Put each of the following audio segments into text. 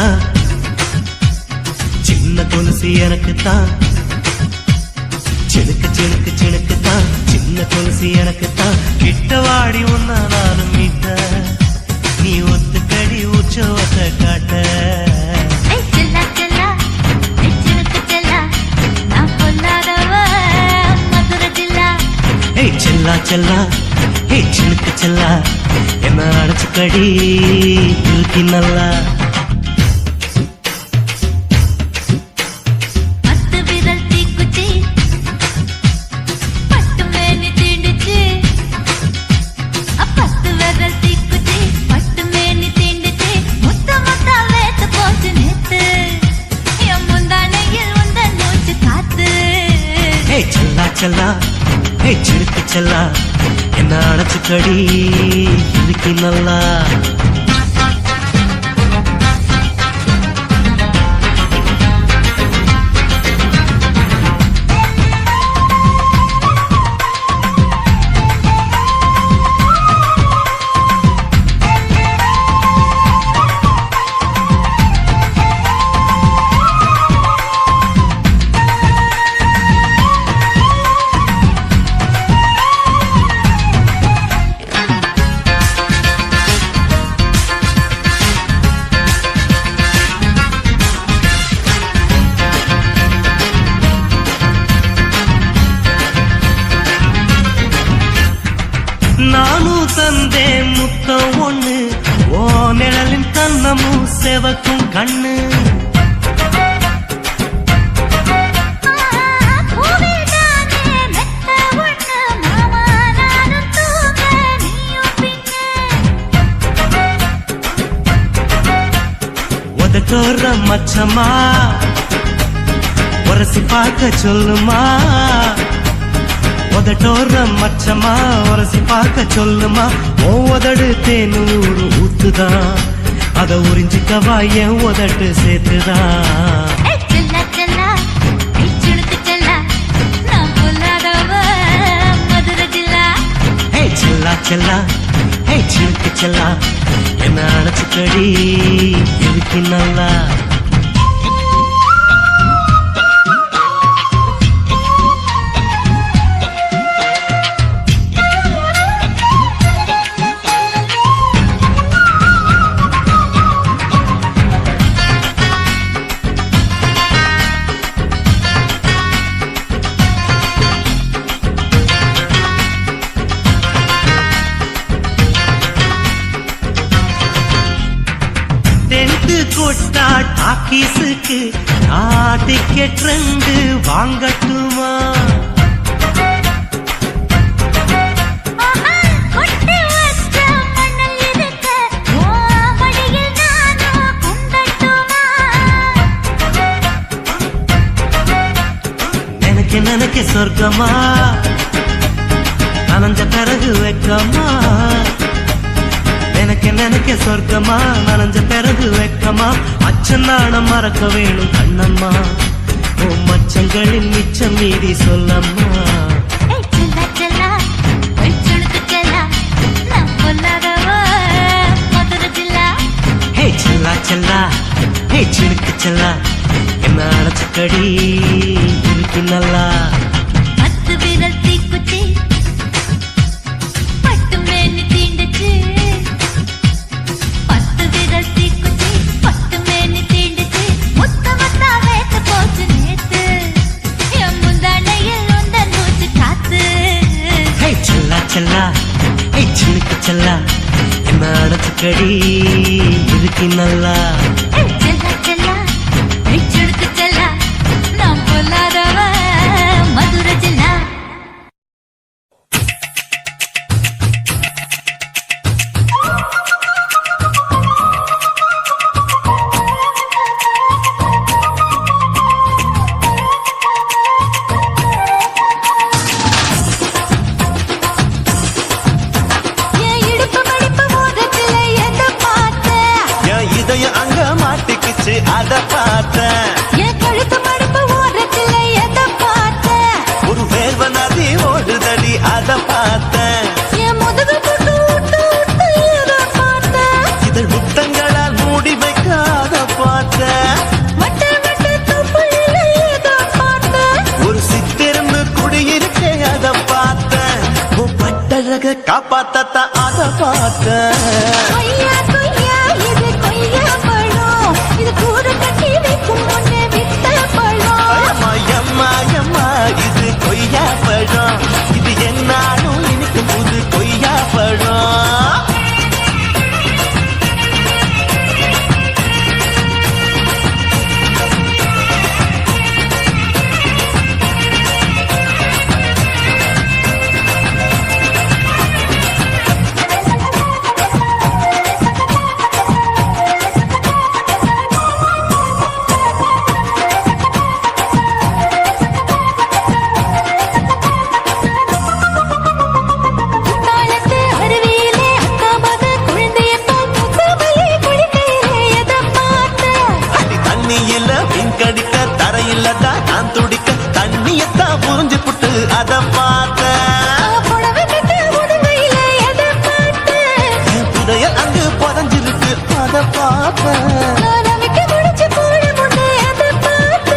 எனக்குத்தான், சின்ன கொலுசு எனக்குத்தான், சினுக்கு சினுக்கு சினுக்குத்தான், சின்ன கொலுசு எனக்குத்தான். கிட்ட வாடி உன்னா நானும் மீட்ட, நீ ஒத்துக்கடி உற்சவத்தை காட்ட. செல்லா செல்லா ஹே சினுக்கு செல்லா, என்ன அடைச்சுக்கடி இருக்கு நல்லா. செல்லா ஹே சினுக்கு செல்லா, என்ன அடைச்சுக்கடி இருக்கு நல்லா. நானும் தந்தே முத்தம் ஒண்ணு, ஓ நிழலின் கண்ணமும் செவக்கும் கண்ணு. உதட்டோர மச்சமா உரசி பார்க்க சொல்லுமா, உதட்டோர மச்சமா உரசி பார்க்க சொல்லுமா. உதடு தேனூறு ஊத்துதான், அத உறிஞ்சிக்கவா என் உதட்டு சேர்த்துதான். செல்லா செல்லா ஹே சினுக்கு செல்லா, என்ன அடைச்சுக்கடி இருக்கு நல்லா. கொட்டா டாக்கீஸுக்கு டிக்கெட் 2 வாங்கட்டுமா? நினைக்க சொர்க்கமா நனைஞ்ச பிறகு வெக்கமா, நினைக்க சொர்க்கமா நனைஞ்ச பிறகு வெக்கமா. அச்சந்தானம் மறக்க வேணும் கண்ணம்மா, ஓ மச்சங்களின் மிச்சம் மீறி சொல்லம்மா. ஹே செல்லா செல்லா ஹே சினுக்கு செல்லா, என்ன அடைச்சுக்கடி இருக்கு நல்லா. செல்லா ஹே சினுக்கு செல்லா, என்ன அடைச்சுக்கடி இருக்கு நல்லா. அத பார்த்தேன், என் கழுத்து மடுப்பு ஓரத்துல எத பார்த்தேன், ஒரு வேர்வ நதி ஓடுதடி அத பார்த்தேன், என் முதுகு புட்டு விட்டு விட்டு எத பார்த்தேன், இதழ் முத்தங்களால் மூடி வைக்க அத பார்த்தேன். காப்பாத்தத்த அத பார்த்தேன். கொய்யா கொய்யா இது கொய்யா பழம் இது கூறு கட்டி வைக்கும் முன்னே வித்த பழம் அம்மா எம்மா எம்மா இது கொய்யா பழம், இது என்னாலும் எனக்கு புது கொய்யா பழம். தாளத்து அருவியிலே அக்கா மக குழந்தைய போல் முகமலே குளிக்கையிலே எதை பார்த்த அடி தண்ணியில மீன் கடிக்க தரையில தான் நான் துடிக்க தண்ணியத்தான் புரிஞ்சு புட்டு அத பார்த்தேன். புடவை கட்ட உடுமையிலே எதை பார்த்த என் புதையல் அங்கு புதஞ்சிருக்கு அத பார்த்தேன். ரவிக்கு முடிச்சு போட முன்னே எதை பார்த்த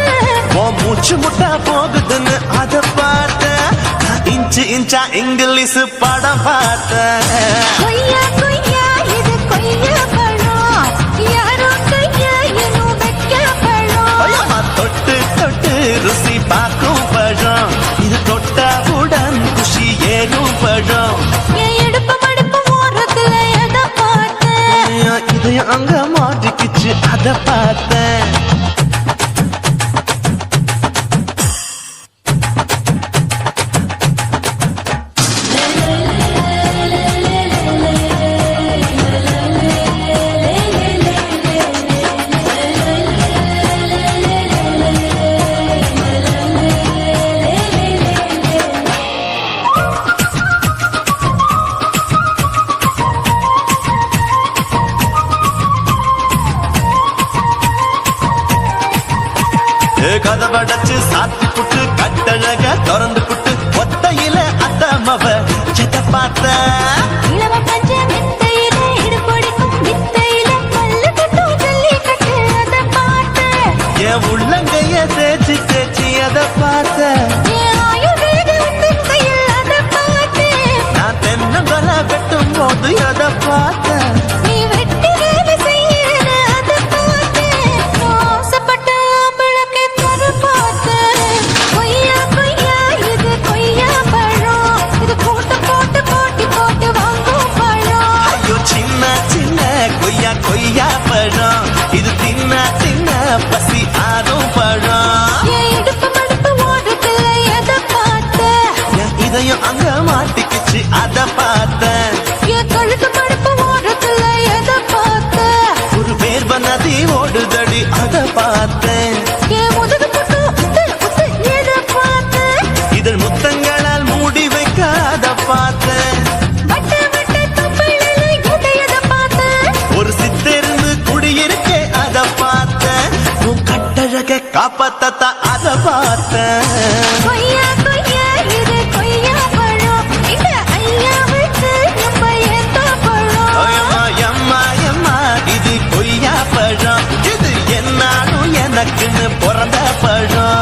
உன் மூச்சு முட்டா போகுதுன்னு அத பார்த்தேன். இன்ச்சு இன்ச்சா இங்கிலீஷ் படம் பார்த்தேன். கொய்யா கொய்யா இது கொய்யா பழம் யாரோ கையா இன்னும் வைக்க பழம் ஐயம்மா, தொட்டு தொட்டு ருசி பார்க்கும் பழம், இது தொட்டவுடன் குஷி ஏறும் பழம். என் இடுப்பு மடுப்பு ஓரத்துல எதை பார்த்த என் இதயம் அங்க மாட்டிக்கிச்சு அத பார்த்தேன். கதவடைச்சு சாத்தி புட்டு கட்டழக திறந்து புட்டு ஒத்தையில அத்தமவ செத்த பார்த்த. இளவ பஞ்ச மெத்தையில இடுபொடிக்கும் வித்தையில பல்லு கட்டும் ஜல்லி கட்டு அதை பார்த்த என் உள்ளங்கைய தேய்ச்சி தேய்ச்சி அத பார்த்த. என் ஆயுர்வேத உந்தன் கையில் அதை பார்த்த நான் தென்னங்கொல வெட்டும் போது அத பார்த்த. நீ வெட்டி வேலை செய்யற அதை பார்த்த ஆசைப்பட்ட ஆம்பளக்கு தர பார்த்த கொய்யா கொய்யா இது கொய்யா பழம் இது போட்டு போட்டு போட்டி போட்டு வாங்கும் பழம் ஐயோ சின்ன சின்ன கொய்யா கொய்யா பழம், இது தின்ன தின்ன பசி ஆறும் பழம். என் இடுப்பு மடுப்பு ஓரத்துல எதை பார்த்த என் இதயம் அங்க மாட்டிக்கிச்சு அத பார்த்தேன். என் கழுத்து மடுப்பு ஓரத்துல எதை பார்த்த ஒரு வேர்வ நதி ஓடுதடி அத பார்த்தேன். என் முதுகு புட்டு உத்து உத்து எதை பார்த்த இதழ் முத்தங்களால் மூடி வைக்க அத பார்த்தேன். வட்ட வட்ட தொப்பையில எதை பார்த்த ஒரு சித்தெருந்து குடியிருக்கே அத பார்த்தேன். உன் கட்டழக காப்பாத்தத்த அத பார்த்தேன். கொய்யா கொய்யா இது கொய்யா பழம் இந்த ஐயாவுக்கு நம்ம ஏத்த பழம் அம்மா எம்மா எம்மா இது கொய்யா பழம், இது என்னாலும் எனக்குன்னு பிறந்த பழம்.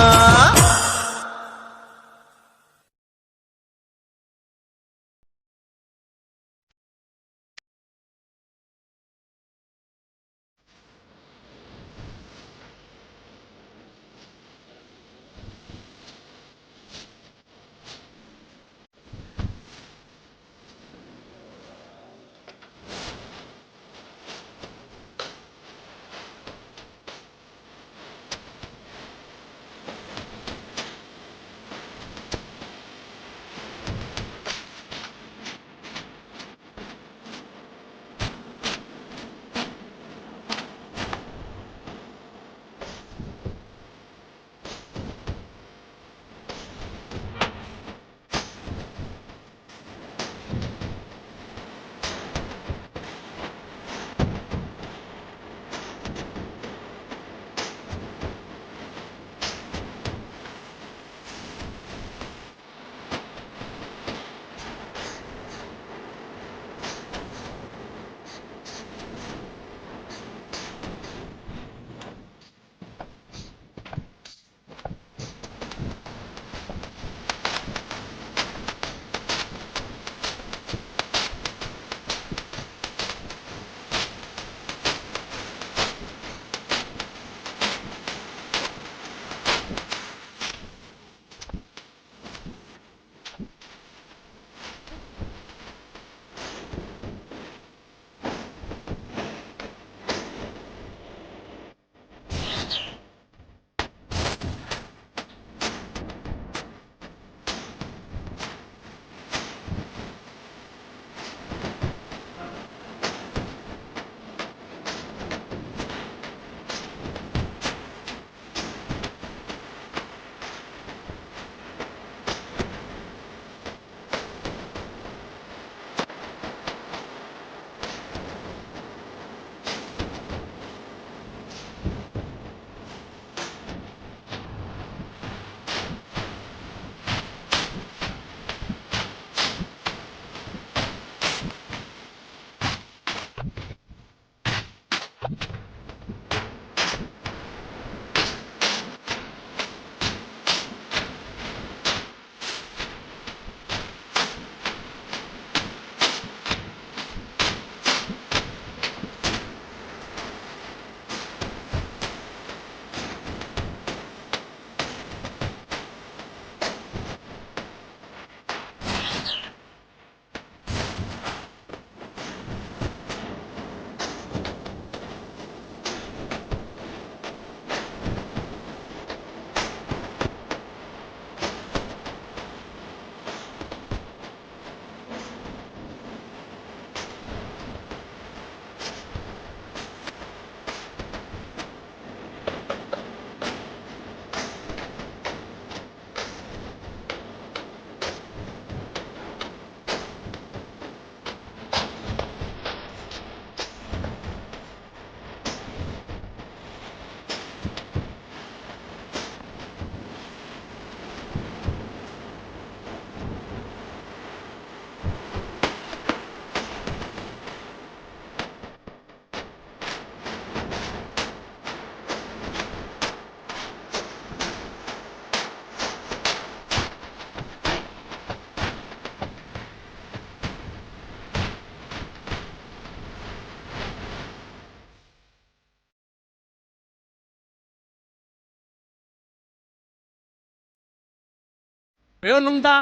வேணும்டா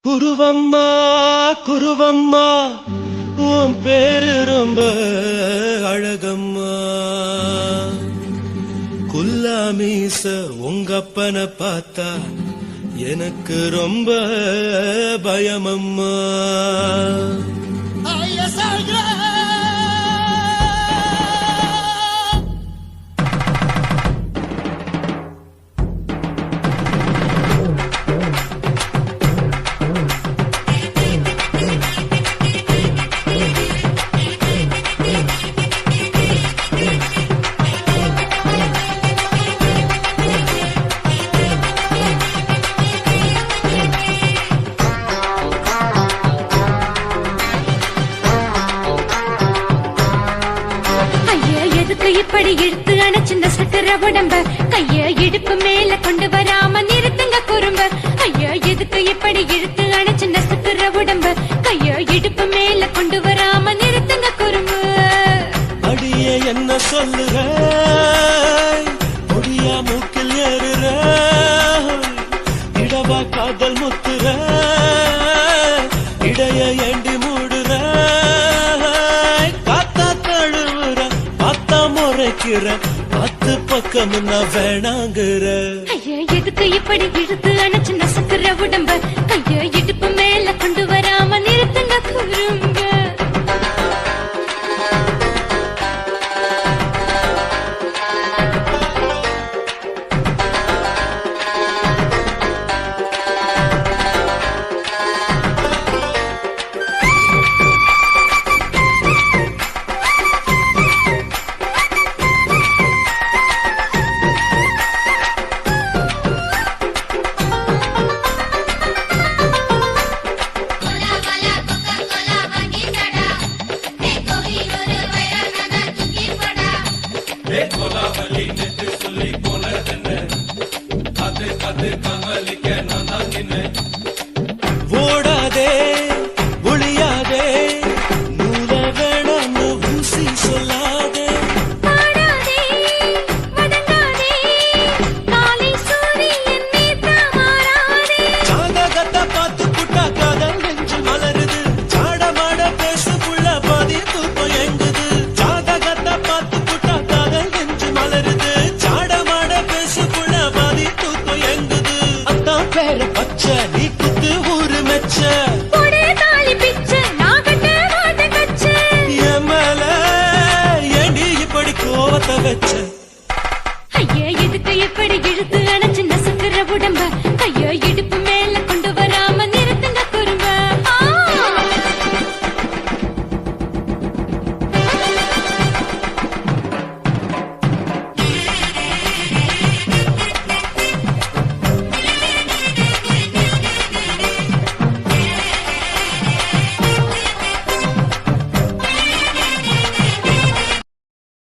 குருவம்மா குருவம்மா உன் பேரு ரொம்ப அழகம்மா. குல்லாமீச உங்கப்பனை பார்த்தா எனக்கு ரொம்ப பயமம்மா. இப்படி இழுத்து அணைச்சிருந்த சக்கர உடம்ப கைய இடுப்பு மேல கொண்டு வராம நிறுத்துங்க குறும்ப. ஐயா எதுக்கு இப்படி இழுத்து அணைச்சிருந்த சக்கர உடம்ப கைய இடுப்பு மேல கொண்டு வராம நிறுத்துங்க குறும்பு. அடியே என்ன சொல்லுற, முடியா மூக்கில் ஏறுற, இடவா காதல் முத்துற, இடைய ஏண்டி மூடுற, காத்தா தழுவுற, பார்த்தா முறைக்கிற, பத்து பக்கம் நான் வேணாங்குற. ஐயா எதுக்கு இப்படி இழுத்து அணைச்சிருந்த சக்கர உடம்ப கைய இடுப்பு மேல கொண்டு வராம நிறுத்துங்க குறும்ப. ஓடாதே ஒளியாதே, நூல வேணான்னு ஊசி சொல்லாதே. பாடாதே வதங்காதே, காலை சூரியன் நேத்தா மாறாதே. ஜாதகத்தை பார்த்து புட்டா காதல் நெஞ்சு மலருது, சாடமாட பேசு புள்ள பாதி தூக்கம் எங்குது. ஜாதகத்தை பார்த்து புட்டா காதல் நெஞ்சு மலருது, சாடமாட பேசு புள்ள பாதி தூக்கம் எங்குது. அத்தான் பேர பச்சை நீ குத்து ஊரு மெச்ச.